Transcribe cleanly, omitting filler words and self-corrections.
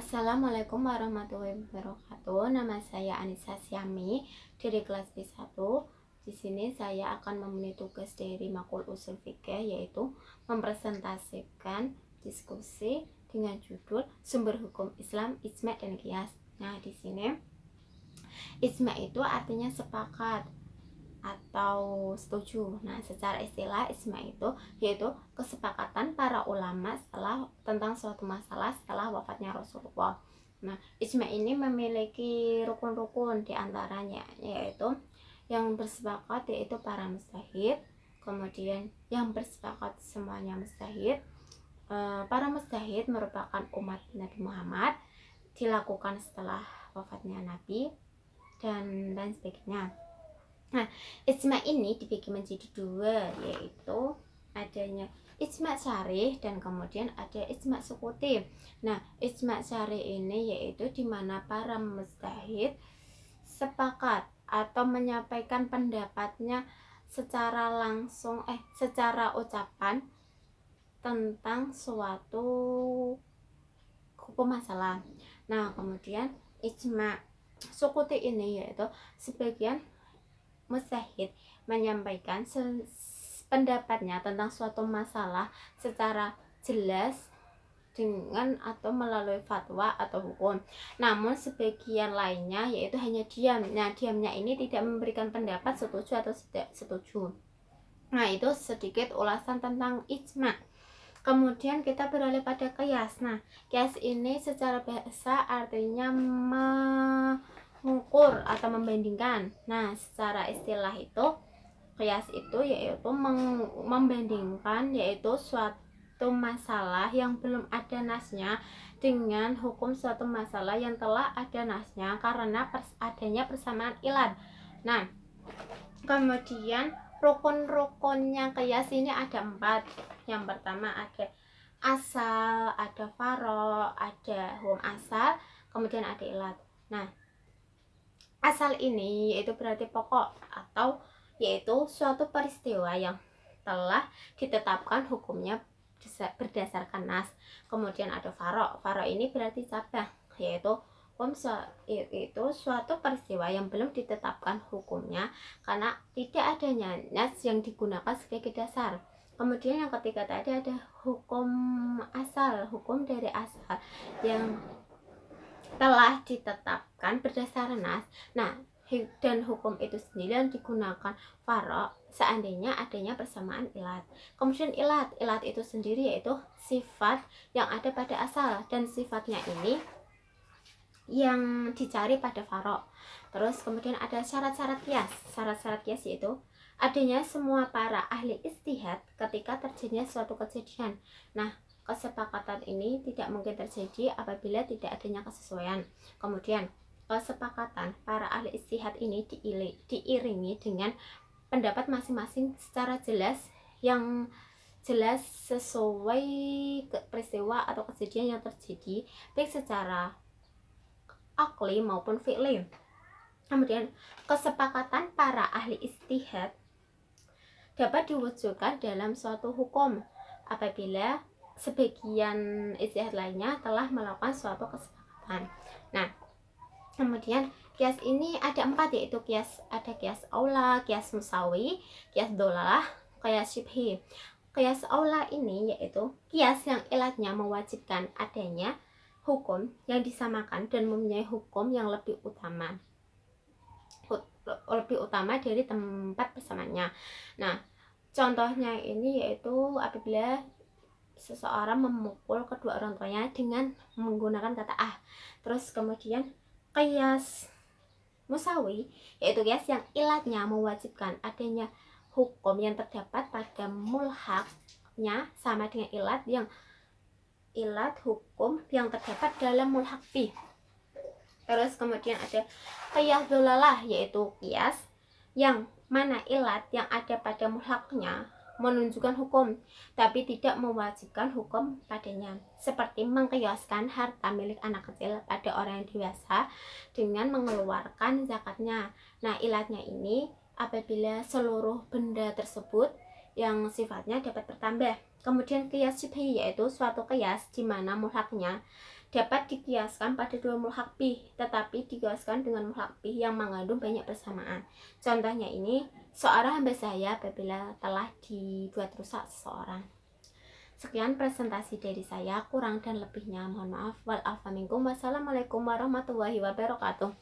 Assalamualaikum warahmatullahi wabarakatuh. Nama saya Anissa Syami dari kelas B1. Di sini saya akan memenuhi tugas dari Makul Ushul Fikih, yaitu mempresentasikan diskusi dengan judul Sumber Hukum Islam, Ijma' dan Qiyas. Nah, di sini ijma' itu artinya sepakat atau setuju. Nah, secara istilah ijma itu yaitu kesepakatan para ulama tentang suatu masalah setelah wafatnya Rasulullah. Nah, ijma ini memiliki rukun-rukun diantaranya, yaitu yang bersepakat yaitu para mujtahid, kemudian yang bersepakat semuanya mujtahid. Para mujtahid merupakan umat Nabi Muhammad, dilakukan setelah wafatnya Nabi dan lain sebagainya. Nah, ijma ini dibagi menjadi dua, yaitu adanya ijma syarih dan kemudian ada ijma sukuti. Nah, ijma syarih ini yaitu di mana para mujtahid sepakat atau menyampaikan pendapatnya secara langsung secara ucapan tentang suatu hukum masalah. Nah, kemudian ijma sukuti ini yaitu sebagian mujtahid menyampaikan pendapatnya tentang suatu masalah secara jelas dengan atau melalui fatwa atau hukum. Namun sebagian lainnya yaitu hanya diam. Nah, diamnya ini tidak memberikan pendapat setuju atau tidak setuju. Nah, itu sedikit ulasan tentang ijma. Kemudian kita beralih pada qiyas. Nah, qiyas ini secara bahasa artinya mengukur atau membandingkan. Nah, secara istilah itu qiyas itu yaitu membandingkan yaitu suatu masalah yang belum ada nasnya dengan hukum suatu masalah yang telah ada nasnya karena adanya persamaan ilat. Nah, kemudian rukun-rukunnya qiyas ini ada 4. Yang pertama ada asal, ada faro, ada hukum asal, kemudian ada ilat. Nah, asal ini yaitu berarti pokok atau yaitu suatu peristiwa yang telah ditetapkan hukumnya berdasarkan nas. Kemudian ada faro. Faro ini berarti cabang, yaitu itu suatu peristiwa yang belum ditetapkan hukumnya karena tidak adanya nas yang digunakan sebagai dasar. Kemudian yang ketiga tadi ada hukum asal, hukum dari asal yang telah ditetapkan berdasarkan nas. Nah, dan hukum itu sendiri yang digunakan faro seandainya adanya persamaan ilat. Kemudian ilat itu sendiri yaitu sifat yang ada pada asal dan sifatnya ini yang dicari pada faro. Terus kemudian ada syarat-syarat qiyas. Syarat-syarat qiyas yaitu adanya semua para ahli ijtihad ketika terjadinya suatu kejadian. Nah, kesepakatan ini tidak mungkin terjadi apabila tidak adanya kesesuaian. Kemudian kesepakatan para ahli ijtihad ini diiringi dengan pendapat masing-masing secara jelas yang jelas sesuai peristiwa atau kejadian yang terjadi baik secara akli maupun fi'li. Kemudian kesepakatan para ahli ijtihad dapat diwujudkan dalam suatu hukum apabila sebagian ijtihad lainnya telah melakukan suatu kesepakatan. Nah, kemudian qiyas ini ada 4 yaitu ada qiyas aula, qiyas musawi, qiyas dolalah, qiyas syibhi. Qiyas aula ini yaitu qiyas yang ilatnya mewajibkan adanya hukum yang disamakan dan mempunyai hukum yang lebih utama dari tempat persamaannya. Nah, contohnya ini yaitu apabila seseorang memukul kedua orang tuanya dengan menggunakan kata ah. Terus kemudian qiyas musawi yaitu qiyas yang ilatnya mewajibkan adanya hukum yang terdapat pada mulhaqnya sama dengan ilat hukum yang terdapat dalam mulhaq fi. Terus kemudian ada qiyas dolalah yaitu qiyas yang mana ilat yang ada pada mulhaqnya menunjukkan hukum tapi tidak mewajibkan hukum padanya, seperti mengkiaskan harta milik anak kecil pada orang yang dewasa dengan mengeluarkan zakatnya. Nah, ilatnya ini apabila seluruh benda tersebut yang sifatnya dapat bertambah. Kemudian qiyas syibhi yaitu suatu qiyas di mana mulhaqnya dapat dikiaskan pada dua mulhaq bih, tetapi dikiaskan dengan mulhaq bih yang mengandung banyak persamaan. Contohnya ini, seorang hamba saya apabila telah dibuat rusak seseorang. Sekian presentasi dari saya, kurang dan lebihnya mohon maaf. Wal afa minkum. Wassalamualaikum warahmatullahi wabarakatuh.